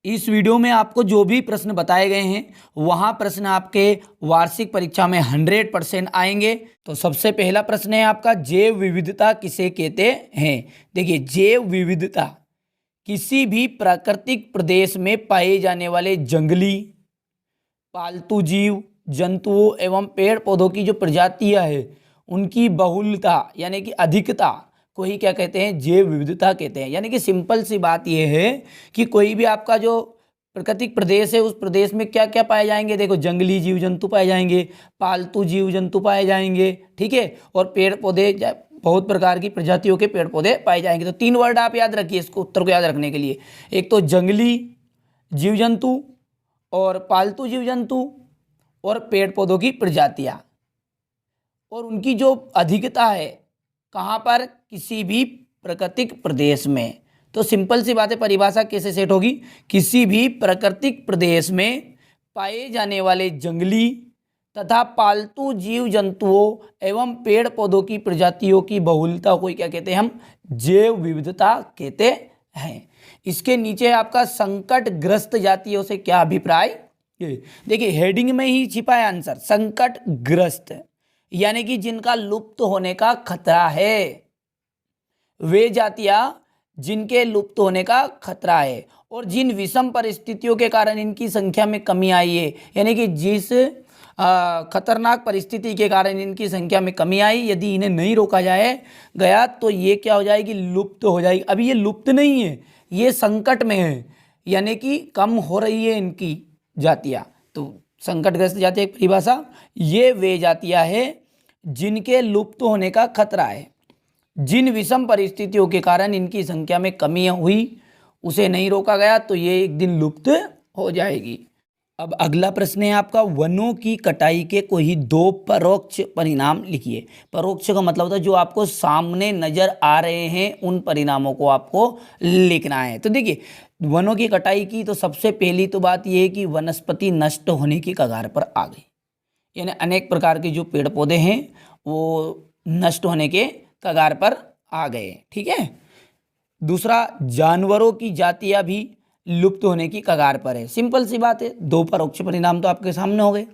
इस वीडियो में आपको जो भी प्रश्न बताए गए हैं वहाँ प्रश्न आपके वार्षिक परीक्षा में 100% आएंगे। तो सबसे पहला प्रश्न है आपका, जैव विविधता किसे कहते हैं। देखिए, जैव विविधता किसी भी प्राकृतिक प्रदेश में पाए जाने वाले जंगली, पालतू जीव जंतुओं एवं पेड़ पौधों की जो प्रजातियां है उनकी बहुलता यानी कि अधिकता को ही क्या कहते हैं, जैव विविधता कहते हैं। यानी कि सिंपल सी बात यह है कि कोई भी आपका जो प्राकृतिक प्रदेश है उस प्रदेश में क्या क्या पाए जाएंगे। देखो, जंगली जीव जंतु पाए जाएंगे, पालतू जीव जंतु पाए जाएंगे, ठीक है, और पेड़ पौधे, बहुत प्रकार की प्रजातियों के पेड़ पौधे पाए जाएंगे। तो 3 वर्ड आप याद रखिए इसको, उत्तर को याद रखने के लिए। एक तो जंगली जीव जंतु और पालतू जीव जंतु और पेड़ पौधों की प्रजातियां, और उनकी जो अधिकता है कहाँ पर, किसी भी प्राकृतिक प्रदेश में। तो सिंपल सी बात है, परिभाषा कैसे सेट होगी, किसी भी प्राकृतिक प्रदेश में पाए जाने वाले जंगली तथा पालतू जीव जंतुओं एवं पेड़ पौधों की प्रजातियों की बहुलता को क्या कहते हैं, हम जैव विविधता कहते हैं। इसके नीचे आपका संकटग्रस्त जातियों से क्या अभिप्राय। देखिए, हेडिंग में ही छिपा है आंसर, संकटग्रस्त यानी कि जिनका लुप्त होने का खतरा है, वे जातियां जिनके लुप्त होने का खतरा है और जिन विषम परिस्थितियों के कारण इनकी संख्या में कमी आई है। यानी कि जिस खतरनाक परिस्थिति के कारण इनकी संख्या में कमी आई, यदि इन्हें नहीं रोका जाए गया तो ये क्या हो जाएगी, लुप्त हो जाएगी। अभी ये लुप्त नहीं है, ये संकट में है, यानी कि कम हो रही है इनकी जातियां। तो संकटग्रस्त जाति एक परिभाषा, ये वे जातियां हैं जिनके लुप्त होने का खतरा है, जिन विषम परिस्थितियों के कारण इनकी संख्या में कमी हुई, उसे नहीं रोका गया तो ये एक दिन लुप्त हो जाएगी। अब अगला प्रश्न है आपका, वनों की कटाई के कोई 2 परोक्ष परिणाम लिखिए। परोक्ष का मतलब होता है जो आपको सामने नजर आ रहे हैं उन परिणामों को आपको लिखना है। तो देखिए, वनों की कटाई की तो सबसे पहली तो बात यह है कि वनस्पति नष्ट होने की कगार पर आ गई, यानी अनेक प्रकार के जो पेड़ पौधे हैं वो नष्ट होने के कगार पर आ गए, ठीक है। दूसरा, जानवरों की जातियां भी लुप्त होने की कगार पर है। सिंपल सी बात है, 2 परोक्ष परिणाम तो आपके सामने हो गए।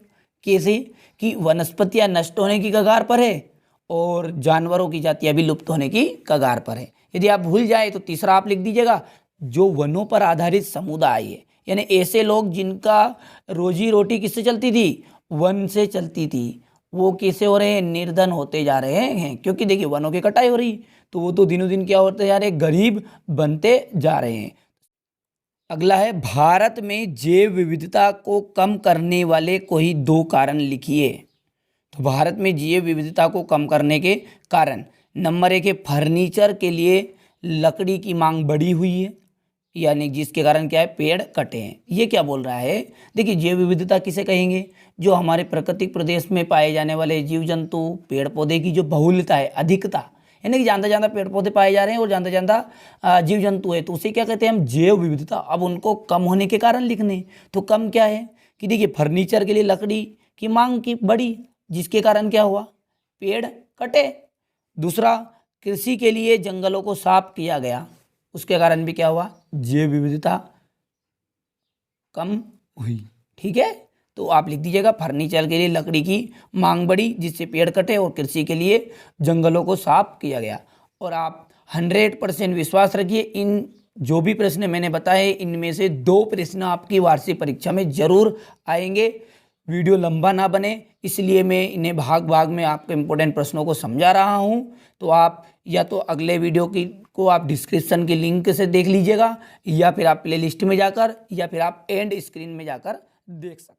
कैसे कि वनस्पतियां नष्ट होने की कगार पर है और जानवरों की जातियां भी लुप्त होने की कगार पर है। यदि आप भूल जाए तो तीसरा आप लिख दीजिएगा, जो वनों पर आधारित समुदाय है, यानी ऐसे लोग जिनका रोजी रोटी किससे चलती थी, वन से चलती थी, वो कैसे हो रहे हैं, निर्धन होते जा रहे हैं। क्योंकि देखिए, वनों की कटाई हो रही तो वो तो दिनों दिन क्या होते जा रहे हैं, गरीब बनते जा रहे हैं। अगला है, भारत में जैव विविधता को कम करने वाले कोई 2 कारण लिखिए। तो भारत में जैव विविधता को कम करने के कारण, नंबर 1 है, फर्नीचर के लिए लकड़ी की मांग बढ़ी हुई है, यानी जिसके कारण क्या है, पेड़ कटे हैं। ये क्या बोल रहा है, देखिए, जैव विविधता किसे कहेंगे, जो हमारे प्राकृतिक प्रदेश में पाए जाने वाले जीव जंतु पेड़ पौधे की जो बहुलता है, अधिकता, यानी कि ज़्यादा ज़्यादा पेड़ पौधे पाए जा रहे हैं और ज़्यादा ज़्यादा जीव जंतु है, तो उसे क्या कहते हैं हम, जैव विविधता। अब उनको कम होने के कारण लिखने, तो कम क्या है कि देखिए, फर्नीचर के लिए लकड़ी की मांग की बढ़ी, जिसके कारण क्या हुआ, पेड़ कटे। दूसरा, कृषि के लिए जंगलों को साफ किया गया, उसके कारण भी क्या हुआ, जैव विविधता कम हुई, ठीक है। तो आप लिख दीजिएगा, फर्नीचर के लिए लकड़ी की मांग बढ़ी जिससे पेड़ कटे और कृषि के लिए जंगलों को साफ किया गया। और आप 100% विश्वास रखिए, इन जो भी प्रश्न मैंने बताए इनमें से 2 प्रश्न आपकी वार्षिक परीक्षा में जरूर आएंगे। वीडियो लंबा ना बने इसलिए मैं इन्हें भाग भाग में आपके इंपॉर्टेंट प्रश्नों को समझा रहा हूं। तो आप या तो अगले वीडियो को आप डिस्क्रिप्शन के लिंक से देख लीजिएगा, या फिर आप प्लेलिस्ट में जाकर, या फिर आप एंड स्क्रीन में जाकर देख सकते हैं।